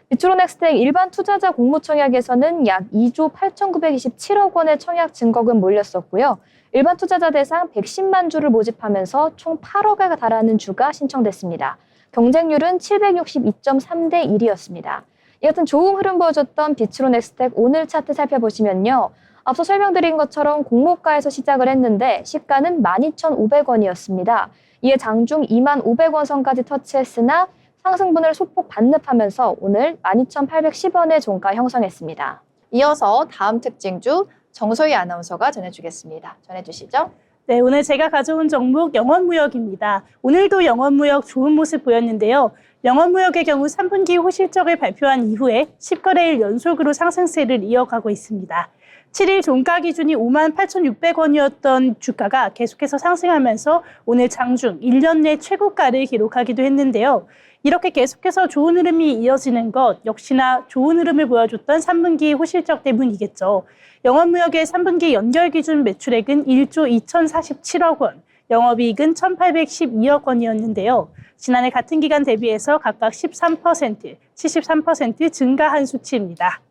S2: 비추론엑스텍 일반 투자자 공모청약에서는 약 2조 8,927억 원의 청약 증거금 몰렸었고요. 일반 투자자 대상 110만 주를 모집하면서 총 8억에 달하는 주가 신청됐습니다. 경쟁률은 762.3대 1이었습니다. 이 같은 좋은 흐름 보여줬던 비추론엑스텍 오늘 차트 살펴보시면요. 앞서 설명드린 것처럼 공모가에서 시작을 했는데 시가는 12,500원이었습니다. 이에 장중 25,500원 선까지 터치했으나 상승분을 소폭 반납하면서 오늘 12,810원의 종가 형성했습니다.
S1: 이어서 다음 특징주 정소희 아나운서가 전해주겠습니다. 전해주시죠.
S3: 네, 오늘 제가 가져온 종목 영업무역입니다. 오늘도 영업무역 좋은 모습 보였는데요. 영업무역의 경우 3분기 호실적을 발표한 이후에 10거래일 연속으로 상승세를 이어가고 있습니다. 7일 종가 기준이 58,600원이었던 주가가 계속해서 상승하면서 오늘 장중 1년 내 최고가를 기록하기도 했는데요. 이렇게 계속해서 좋은 흐름이 이어지는 것 역시나 좋은 흐름을 보여줬던 3분기 호실적 때문이겠죠. 영업무역의 3분기 연결 기준 매출액은 1조 2,047억 원, 영업이익은 1,812억 원이었는데요. 지난해 같은 기간 대비해서 각각 13%, 73% 증가한 수치입니다.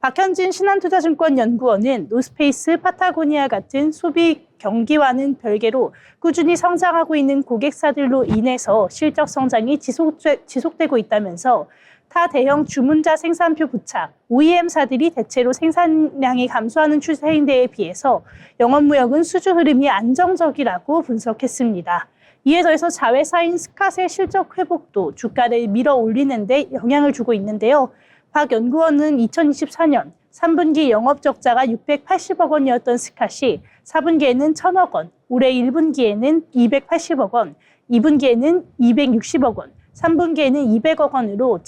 S3: 박현진 신한투자증권연구원은 노스페이스, 파타고니아 같은 소비 경기와는 별개로 꾸준히 성장하고 있는 고객사들로 인해서 실적 성장이 지속되고 있다면서 타 대형 주문자 생산표 부착, OEM사들이 대체로 생산량이 감소하는 추세인 데에 비해서 영업무역은 수주 흐름이 안정적이라고 분석했습니다. 이에 더해서 자회사인 스캇의 실적 회복도 주가를 밀어 올리는 데 영향을 주고 있는데요. 박 연구원은 2024년 3분기 영업적자가 680억 원이었던 스캇이 4분기에는 1,000억 원, 올해 1분기에는 280억 원, 2분기에는 260억 원, 3분기에는 200억 원으로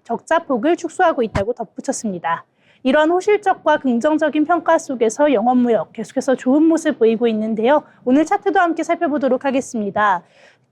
S3: 적자폭을 축소하고 있다고 덧붙였습니다. 이러한 호실적과 긍정적인 평가 속에서 영업무역 계속해서 좋은 모습 보이고 있는데요. 오늘 차트도 함께 살펴보도록 하겠습니다.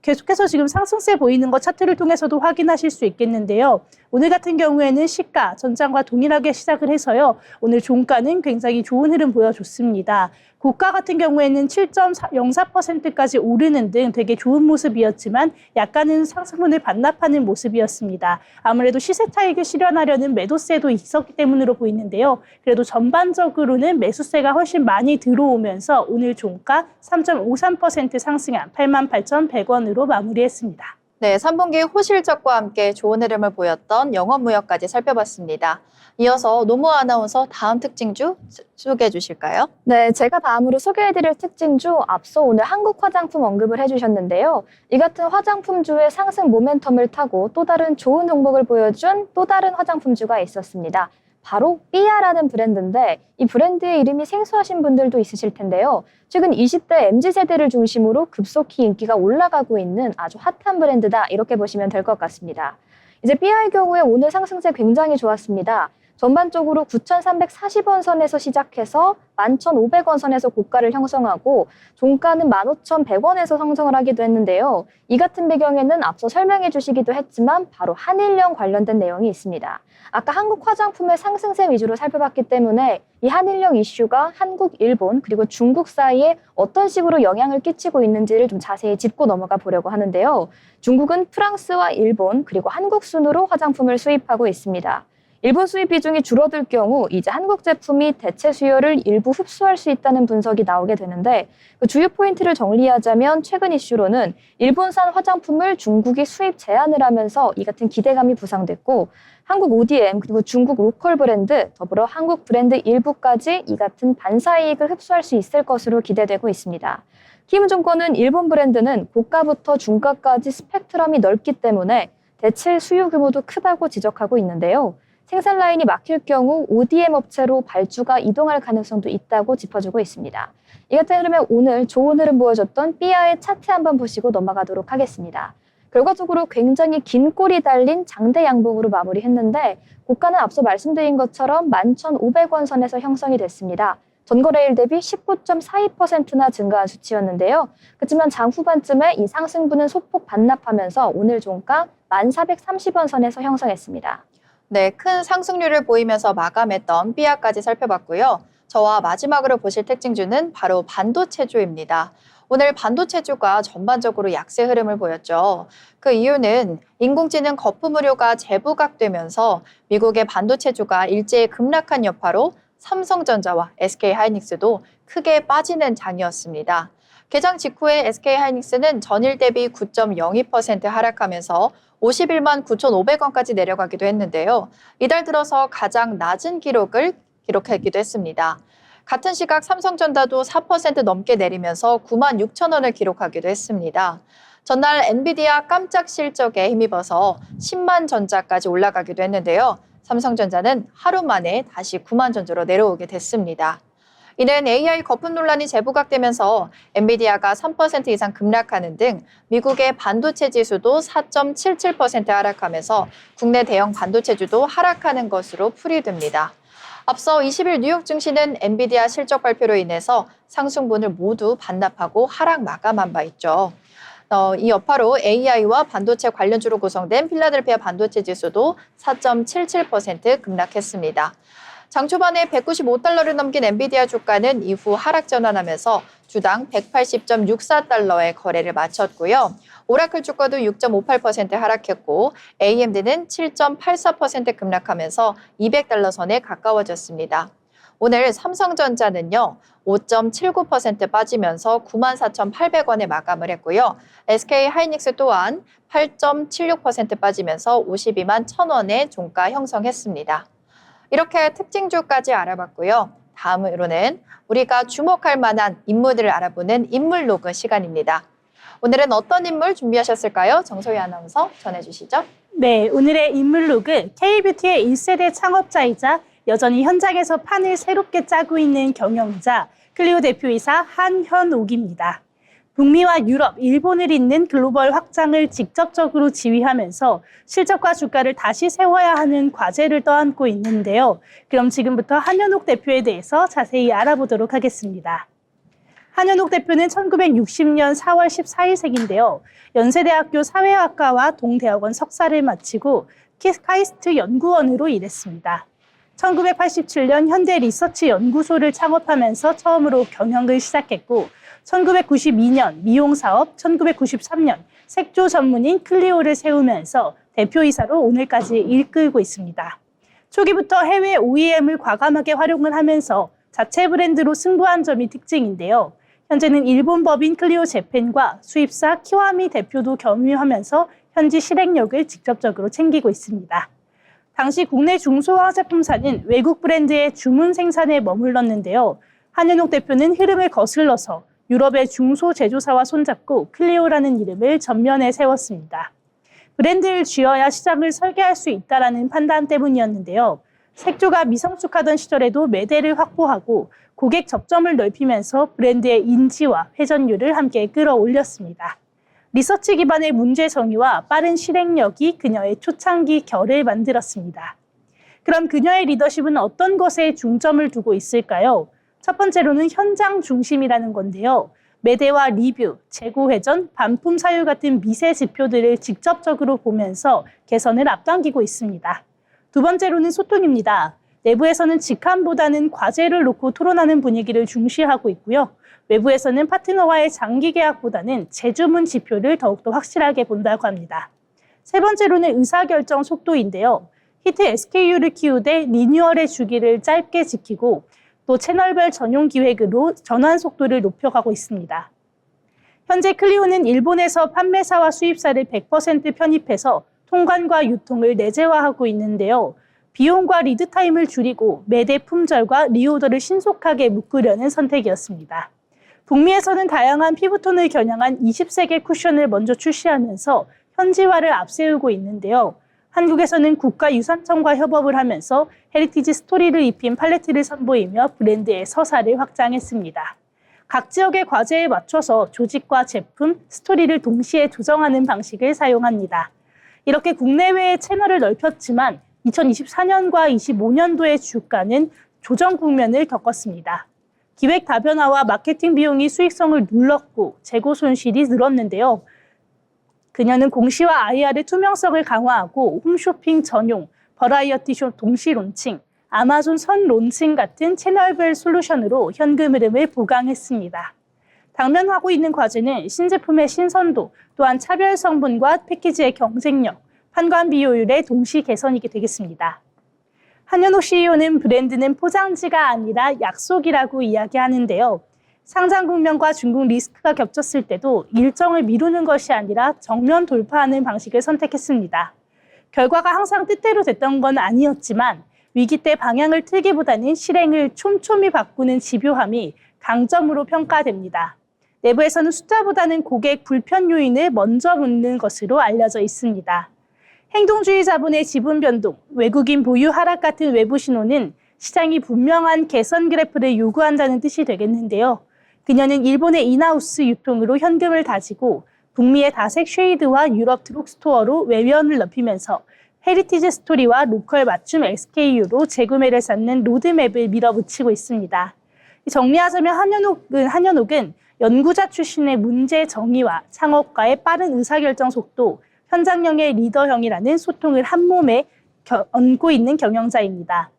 S3: 계속해서 지금 상승세 보이는 거 차트를 통해서도 확인하실 수 있겠는데요. 오늘 같은 경우에는 시가 전장과 동일하게 시작을 해서요. 오늘 종가는 굉장히 좋은 흐름 보여줬습니다. 고가 같은 경우에는 7.04%까지 오르는 등 되게 좋은 모습이었지만 약간은 상승분을 반납하는 모습이었습니다. 아무래도 시세 차익을 실현하려는 매도세도 있었기 때문으로 보이는데요. 그래도 전반적으로는 매수세가 훨씬 많이 들어오면서 오늘 종가 3.53% 상승한 88,100원으로 마무리했습니다.
S1: 네, 3분기 호실적과 함께 좋은 흐름을 보였던 영업무역까지 살펴봤습니다. 이어서 노무 아나운서 다음 특징주 소개해 주실까요?
S2: 네, 제가 다음으로 소개해드릴 특징주 앞서 오늘 한국 화장품 언급을 해주셨는데요. 이 같은 화장품주의 상승 모멘텀을 타고 또 다른 좋은 종목을 보여준 또 다른 화장품주가 있었습니다. 바로 삐아라는 브랜드인데 이 브랜드의 이름이 생소하신 분들도 있으실 텐데요. 최근 20대 MZ세대를 중심으로 급속히 인기가 올라가고 있는 아주 핫한 브랜드다 이렇게 보시면 될 것 같습니다. 이제 삐아의 경우에 오늘 상승세 굉장히 좋았습니다. 전반적으로 9,340원 선에서 시작해서 11,500원 선에서 고가를 형성하고 종가는 15,100원에서 형성을 하기도 했는데요. 이 같은 배경에는 앞서 설명해 주시기도 했지만 바로 한일령 관련된 내용이 있습니다. 아까 한국 화장품의 상승세 위주로 살펴봤기 때문에 이 한일령 이슈가 한국, 일본 그리고 중국 사이에 어떤 식으로 영향을 끼치고 있는지를 좀 자세히 짚고 넘어가 보려고 하는데요. 중국은 프랑스와 일본 그리고 한국 순으로 화장품을 수입하고 있습니다. 일본 수입 비중이 줄어들 경우 이제 한국 제품이 대체 수요를 일부 흡수할 수 있다는 분석이 나오게 되는데 그 주요 포인트를 정리하자면 최근 이슈로는 일본산 화장품을 중국이 수입 제한을 하면서 이 같은 기대감이 부상됐고 한국 ODM 그리고 중국 로컬 브랜드 더불어 한국 브랜드 일부까지 이 같은 반사이익을 흡수할 수 있을 것으로 기대되고 있습니다. 키움증권은 일본 브랜드는 고가부터 중가까지 스펙트럼이 넓기 때문에 대체 수요 규모도 크다고 지적하고 있는데요. 생산 라인이 막힐 경우 ODM 업체로 발주가 이동할 가능성도 있다고 짚어주고 있습니다. 이 같은 흐름에 오늘 좋은 흐름 보여줬던 삐아의 차트 한번 보시고 넘어가도록 하겠습니다. 결과적으로 굉장히 긴 꼬리 달린 장대 양봉으로 마무리했는데 고가는 앞서 말씀드린 것처럼 11,500원 선에서 형성이 됐습니다. 전거래일 대비 19.42%나 증가한 수치였는데요. 그렇지만 장 후반쯤에 이 상승분은 소폭 반납하면서 오늘 종가 1,430원 선에서 형성했습니다.
S1: 네, 큰 상승률을 보이면서 마감했던 삐아까지 살펴봤고요. 저와 마지막으로 보실 특징주는 바로 반도체주입니다. 오늘 반도체주가 전반적으로 약세 흐름을 보였죠. 그 이유는 인공지능 거품 의료가 재부각되면서 미국의 반도체주가 일제히 급락한 여파로 삼성전자와 SK하이닉스도 크게 빠지는 장이었습니다. 개장 직후에 SK하이닉스는 전일 대비 9.02% 하락하면서 51만 9,500원까지 내려가기도 했는데요. 이달 들어서 가장 낮은 기록을 기록하기도 했습니다. 같은 시각 삼성전자도 4% 넘게 내리면서 9만 6천 원을 기록하기도 했습니다. 전날 엔비디아 깜짝 실적에 힘입어서 10만 전자까지 올라가기도 했는데요. 삼성전자는 하루 만에 다시 9만 전자로 내려오게 됐습니다. 이는 AI 거품 논란이 재부각되면서 엔비디아가 3% 이상 급락하는 등 미국의 반도체 지수도 4.77% 하락하면서 국내 대형 반도체주도 하락하는 것으로 풀이됩니다. 앞서 20일 뉴욕 증시는 엔비디아 실적 발표로 인해서 상승분을 모두 반납하고 하락 마감한 바 있죠. 이 여파로 AI와 반도체 관련주로 구성된 필라델피아 반도체 지수도 4.77% 급락했습니다. 장 초반에 195달러를 넘긴 엔비디아 주가는 이후 하락 전환하면서 주당 180.64달러에 거래를 마쳤고요. 오라클 주가도 6.58% 하락했고 AMD는 7.84% 급락하면서 200달러 선에 가까워졌습니다. 오늘 삼성전자는요. 5.79% 빠지면서 94,800원에 마감을 했고요. SK하이닉스 또한 8.76% 빠지면서 52만 1,000원에 종가 형성했습니다. 이렇게 특징주까지 알아봤고요. 다음으로는 우리가 주목할 만한 인물들을 알아보는 인물 로그 시간입니다. 오늘은 어떤 인물 준비하셨을까요? 정소희 아나운서 전해주시죠.
S3: 네, 오늘의 인물 로그 K뷰티의 1세대 창업자이자 여전히 현장에서 판을 새롭게 짜고 있는 경영자 클리오 대표이사 한현옥입니다. 북미와 유럽, 일본을 잇는 글로벌 확장을 직접적으로 지휘하면서 실적과 주가를 다시 세워야 하는 과제를 떠안고 있는데요. 그럼 지금부터 한현옥 대표에 대해서 자세히 알아보도록 하겠습니다. 한현옥 대표는 1960년 4월 14일생인데요. 연세대학교 사회학과와 동대학원 석사를 마치고 카이스트 연구원으로 일했습니다. 1987년 현대 리서치 연구소를 창업하면서 처음으로 경영을 시작했고 1992년 미용사업, 1993년 색조 전문인 클리오를 세우면서 대표이사로 오늘까지 이끌고 있습니다. 초기부터 해외 OEM을 과감하게 활용을 하면서 자체 브랜드로 승부한 점이 특징인데요. 현재는 일본 법인 클리오 재팬과 수입사 키와미 대표도 겸임하면서 현지 실행력을 직접적으로 챙기고 있습니다. 당시 국내 중소화제품사는 외국 브랜드의 주문 생산에 머물렀는데요. 한현옥 대표는 흐름을 거슬러서 유럽의 중소제조사와 손잡고 클리오라는 이름을 전면에 세웠습니다. 브랜드를 쥐어야 시장을 설계할 수 있다는 판단 때문이었는데요. 색조가 미성숙하던 시절에도 매대를 확보하고 고객 접점을 넓히면서 브랜드의 인지와 회전율을 함께 끌어올렸습니다. 리서치 기반의 문제 정의와 빠른 실행력이 그녀의 초창기 결을 만들었습니다. 그럼 그녀의 리더십은 어떤 것에 중점을 두고 있을까요? 첫 번째로는 현장 중심이라는 건데요. 매대와 리뷰, 재고 회전, 반품 사유 같은 미세 지표들을 직접적으로 보면서 개선을 앞당기고 있습니다. 두 번째로는 소통입니다. 내부에서는 직함보다는 과제를 놓고 토론하는 분위기를 중시하고 있고요. 외부에서는 파트너와의 장기 계약보다는 재주문 지표를 더욱더 확실하게 본다고 합니다. 세 번째로는 의사결정 속도인데요. 히트 SKU를 키우되 리뉴얼의 주기를 짧게 지키고 또 채널별 전용 기획으로 전환 속도를 높여가고 있습니다. 현재 클리오는 일본에서 판매사와 수입사를 100% 편입해서 통관과 유통을 내재화하고 있는데요. 비용과 리드 타임을 줄이고 매대 품절과 리오더를 신속하게 묶으려는 선택이었습니다. 북미에서는 다양한 피부톤을 겨냥한 20세계 쿠션을 먼저 출시하면서 현지화를 앞세우고 있는데요. 한국에서는 국가유산청과 협업을 하면서 헤리티지 스토리를 입힌 팔레트를 선보이며 브랜드의 서사를 확장했습니다. 각 지역의 과제에 맞춰서 조직과 제품, 스토리를 동시에 조정하는 방식을 사용합니다. 이렇게 국내외의 채널을 넓혔지만 2024년과 25년도의 주가는 조정 국면을 겪었습니다. 기획 다변화와 마케팅 비용이 수익성을 눌렀고 재고 손실이 늘었는데요. 그녀는 공시와 IR의 투명성을 강화하고 홈쇼핑 전용, 버라이어티 쇼 동시 론칭, 아마존 선 론칭 같은 채널별 솔루션으로 현금 흐름을 보강했습니다. 당면하고 있는 과제는 신제품의 신선도, 또한 차별 성분과 패키지의 경쟁력, 판관 비효율의 동시 개선이 되겠습니다. 한현옥 CEO는 브랜드는 포장지가 아니라 약속이라고 이야기하는데요. 상장 국면과 중국 리스크가 겹쳤을 때도 일정을 미루는 것이 아니라 정면 돌파하는 방식을 선택했습니다. 결과가 항상 뜻대로 됐던 건 아니었지만 위기 때 방향을 틀기보다는 실행을 촘촘히 바꾸는 집요함이 강점으로 평가됩니다. 내부에서는 숫자보다는 고객 불편 요인을 먼저 묻는 것으로 알려져 있습니다. 행동주의 자본의 지분 변동, 외국인 보유 하락 같은 외부 신호는 시장이 분명한 개선 그래프를 요구한다는 뜻이 되겠는데요. 그녀는 일본의 인하우스 유통으로 현금을 다지고 북미의 다색 쉐이드와 유럽 드럭스토어로 외면을 넓히면서 헤리티지 스토리와 로컬 맞춤 SKU로 재구매를 쌓는 로드맵을 밀어붙이고 있습니다. 정리하자면 한현옥은 연구자 출신의 문제 정의와 창업가의 빠른 의사결정 속도, 현장형의 리더형이라는 소통을 한 몸에 얹고 있는 경영자입니다.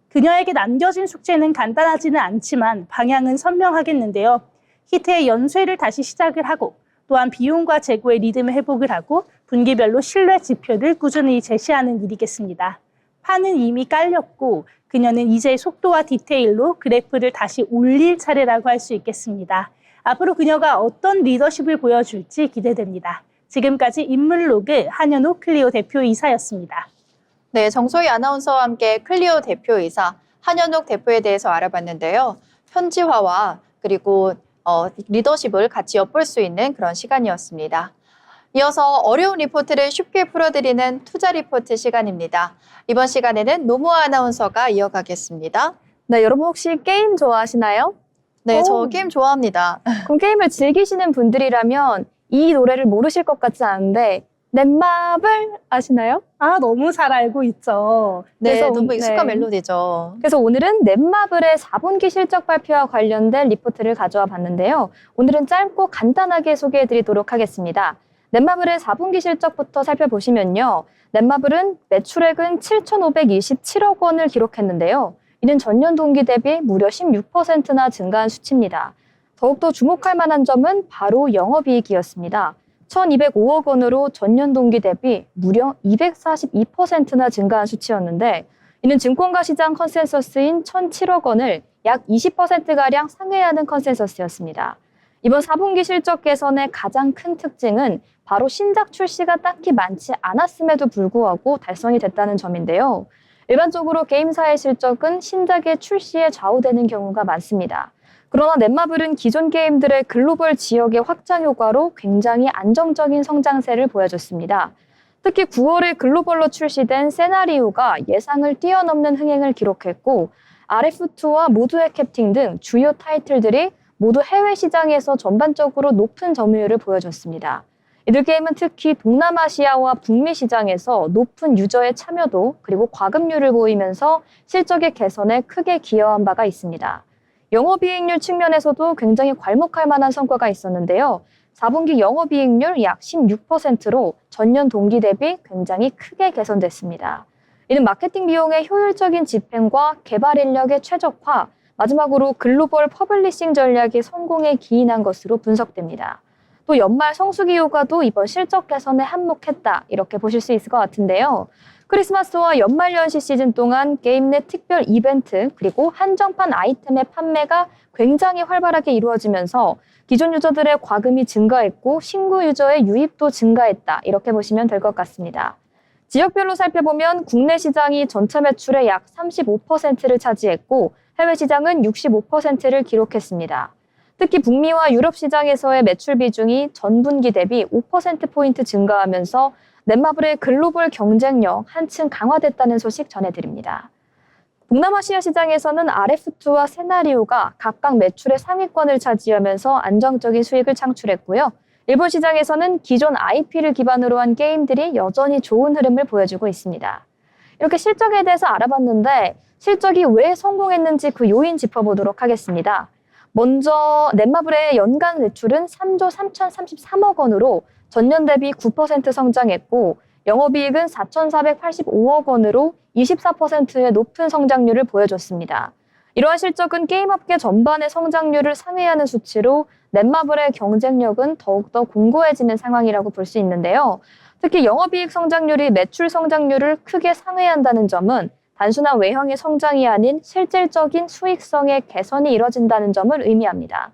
S3: 그녀에게 남겨진 숙제는 간단하지는 않지만 방향은 선명하겠는데요. 히트의 연쇄를 다시 시작을 하고 또한 비용과 재고의 리듬을 회복을 하고 분기별로 신뢰 지표를 꾸준히 제시하는 일이겠습니다. 판은 이미 깔렸고 그녀는 이제 속도와 디테일로 그래프를 다시 올릴 차례라고 할 수 있겠습니다. 앞으로 그녀가 어떤 리더십을 보여줄지 기대됩니다. 지금까지 인물로그 한현옥 클리오 대표이사였습니다.
S1: 네, 정소희 아나운서와 함께 클리오 대표이사 한현옥 대표에 대해서 알아봤는데요. 현지화와 그리고 리더십을 같이 엿볼 수 있는 그런 시간이었습니다. 이어서 어려운 리포트를 쉽게 풀어드리는 투자 리포트 시간입니다. 이번 시간에는 노무아 아나운서가 이어가겠습니다.
S2: 네, 여러분 혹시 게임 좋아하시나요?
S1: 네, 저 게임 좋아합니다.
S2: 그럼 게임을 즐기시는 분들이라면 이 노래를 모르실 것 같지 않은데 넷마블 아시나요?
S3: 아, 너무 잘 알고 있죠.
S1: 네, 너무 익숙한 멜로디죠.
S2: 그래서 오늘은 넷마블의 4분기 실적 발표와 관련된 리포트를 가져와 봤는데요. 오늘은 짧고 간단하게 소개해드리도록 하겠습니다. 넷마블의 4분기 실적부터 살펴보시면요. 넷마블은 매출액은 7,527억 원을 기록했는데요. 이는 전년 동기 대비 무려 16%나 증가한 수치입니다. 더욱더 주목할 만한 점은 바로 영업이익이었습니다. 1,205억 원으로 전년 동기 대비 무려 242%나 증가한 수치였는데 이는 증권가 시장 컨센서스인 1,007억 원을 약 20%가량 상회하는 컨센서스였습니다. 이번 4분기 실적 개선의 가장 큰 특징은 바로 신작 출시가 딱히 많지 않았음에도 불구하고 달성이 됐다는 점인데요. 일반적으로 게임사의 실적은 신작의 출시에 좌우되는 경우가 많습니다. 그러나 넷마블은 기존 게임들의 글로벌 지역의 확장 효과로 굉장히 안정적인 성장세를 보여줬습니다. 특히 9월에 글로벌로 출시된 세나리오가 예상을 뛰어넘는 흥행을 기록했고 RF2와 모두의 캡틴 등 주요 타이틀들이 모두 해외 시장에서 전반적으로 높은 점유율을 보여줬습니다. 이들 게임은 특히 동남아시아와 북미 시장에서 높은 유저의 참여도 그리고 과금률을 보이면서 실적의 개선에 크게 기여한 바가 있습니다. 영업이익률 측면에서도 굉장히 괄목할 만한 성과가 있었는데요. 4분기 영업이익률 약 16%로 전년 동기 대비 굉장히 크게 개선됐습니다. 이는 마케팅 비용의 효율적인 집행과 개발 인력의 최적화, 마지막으로 글로벌 퍼블리싱 전략이 성공에 기인한 것으로 분석됩니다. 또 연말 성수기 효과도 이번 실적 개선에 한몫했다 이렇게 보실 수 있을 것 같은데요. 크리스마스와 연말연시 시즌 동안 게임 내 특별 이벤트 그리고 한정판 아이템의 판매가 굉장히 활발하게 이루어지면서 기존 유저들의 과금이 증가했고 신규 유저의 유입도 증가했다. 이렇게 보시면 될 것 같습니다. 지역별로 살펴보면 국내 시장이 전체 매출의 약 35%를 차지했고 해외 시장은 65%를 기록했습니다. 특히 북미와 유럽 시장에서의 매출 비중이 전분기 대비 5%포인트 증가하면서 넷마블의 글로벌 경쟁력 한층 강화됐다는 소식 전해드립니다. 동남아시아 시장에서는 RF2와 세나리오가 각각 매출의 상위권을 차지하면서 안정적인 수익을 창출했고요. 일본 시장에서는 기존 IP를 기반으로 한 게임들이 여전히 좋은 흐름을 보여주고 있습니다. 이렇게 실적에 대해서 알아봤는데 실적이 왜 성공했는지 그 요인 짚어보도록 하겠습니다. 먼저 넷마블의 연간 매출은 3조 3,033억 원으로 전년 대비 9% 성장했고 영업이익은 4,485억 원으로 24%의 높은 성장률을 보여줬습니다. 이러한 실적은 게임업계 전반의 성장률을 상회하는 수치로 넷마블의 경쟁력은 더욱더 공고해지는 상황이라고 볼 수 있는데요. 특히 영업이익 성장률이 매출 성장률을 크게 상회한다는 점은 단순한 외형의 성장이 아닌 실질적인 수익성의 개선이 이뤄진다는 점을 의미합니다.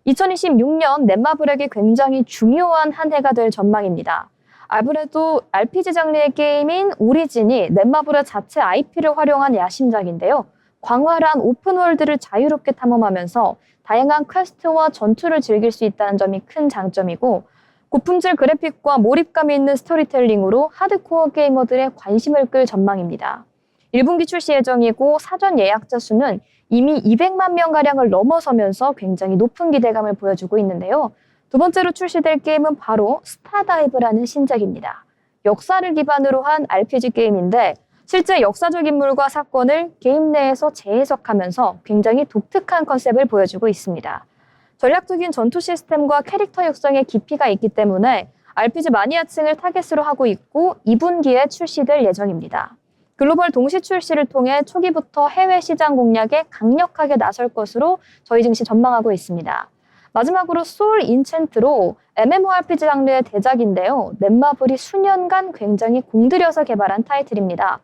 S2: 2026년 넷마블에게 굉장히 중요한 한 해가 될 전망입니다. 아무래도 RPG 장르의 게임인 오리진이 넷마블의 자체 IP를 활용한 야심작인데요. 광활한 오픈월드를 자유롭게 탐험하면서 다양한 퀘스트와 전투를 즐길 수 있다는 점이 큰 장점이고 고품질 그래픽과 몰입감 있는 스토리텔링으로 하드코어 게이머들의 관심을 끌 전망입니다. 1분기 출시 예정이고 사전 예약자 수는 이미 200만 명가량을 넘어서면서 굉장히 높은 기대감을 보여주고 있는데요. 두 번째로 출시될 게임은 바로 스타다이브라는 신작입니다. 역사를 기반으로 한 RPG 게임인데 실제 역사적 인물과 사건을 게임 내에서 재해석하면서 굉장히 독특한 컨셉을 보여주고 있습니다. 전략적인 전투 시스템과 캐릭터 육성의 깊이가 있기 때문에 RPG 마니아층을 타겟으로 하고 있고 2분기에 출시될 예정입니다. 글로벌 동시 출시를 통해 초기부터 해외 시장 공략에 강력하게 나설 것으로 저희 증시 전망하고 있습니다. 마지막으로 소울 인챈트로 MMORPG 장르의 대작인데요. 넷마블이 수년간 굉장히 공들여서 개발한 타이틀입니다.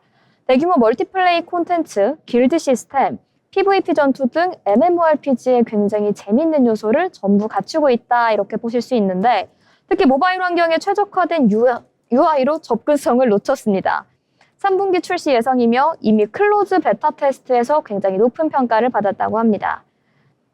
S2: 대규모 멀티플레이 콘텐츠, 길드 시스템, PVP 전투 등 MMORPG의 굉장히 재밌는 요소를 전부 갖추고 있다 이렇게 보실 수 있는데 특히 모바일 환경에 최적화된 UI로 접근성을 놓쳤습니다. 3분기 출시 예정이며 이미 클로즈 베타 테스트에서 굉장히 높은 평가를 받았다고 합니다.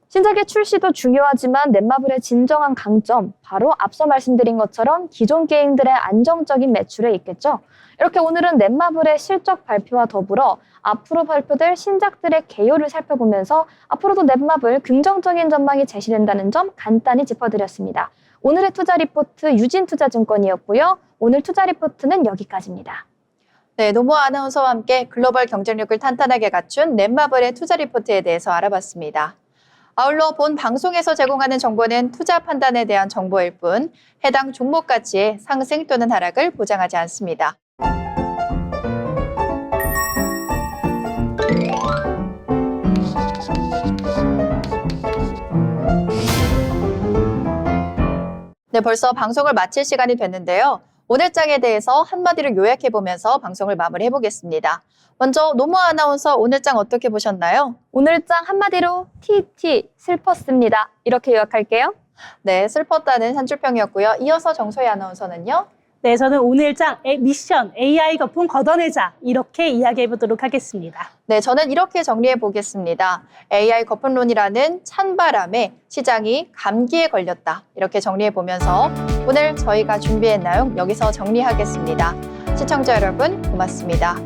S2: 신작의 출시도 중요하지만 넷마블의 진정한 강점, 바로 앞서 말씀드린 것처럼 기존 게임들의 안정적인 매출에 있겠죠. 이렇게 오늘은 넷마블의 실적 발표와 더불어 앞으로 발표될 신작들의 개요를 살펴보면서 앞으로도 넷마블 긍정적인 전망이 제시된다는 점 간단히 짚어드렸습니다. 오늘의 투자 리포트 유진투자증권이었고요. 오늘 투자 리포트는 여기까지입니다.
S1: 네, 노무아 아나운서와 함께 글로벌 경쟁력을 탄탄하게 갖춘 넷마블의 투자 리포트에 대해서 알아봤습니다. 아울러 본 방송에서 제공하는 정보는 투자 판단에 대한 정보일 뿐 해당 종목 가치의 상승 또는 하락을 보장하지 않습니다. 네, 벌써 방송을 마칠 시간이 됐는데요. 오늘 장에 대해서 한마디로 요약해보면서 방송을 마무리해보겠습니다. 먼저 노무아 아나운서 오늘 장 어떻게 보셨나요?
S2: 오늘 장 한마디로 TT 슬펐습니다. 이렇게 요약할게요.
S1: 네, 슬펐다는 한 줄평이었고요. 이어서 정소희 아나운서는요?
S3: 네, 저는 오늘 장 미션 AI 거품 걷어내자 이렇게 이야기해보도록 하겠습니다.
S1: 네, 저는 이렇게 정리해보겠습니다. AI 거품론이라는 찬바람에 시장이 감기에 걸렸다. 이렇게 정리해보면서 오늘 저희가 준비한 내용 여기서 정리하겠습니다. 시청자 여러분 고맙습니다.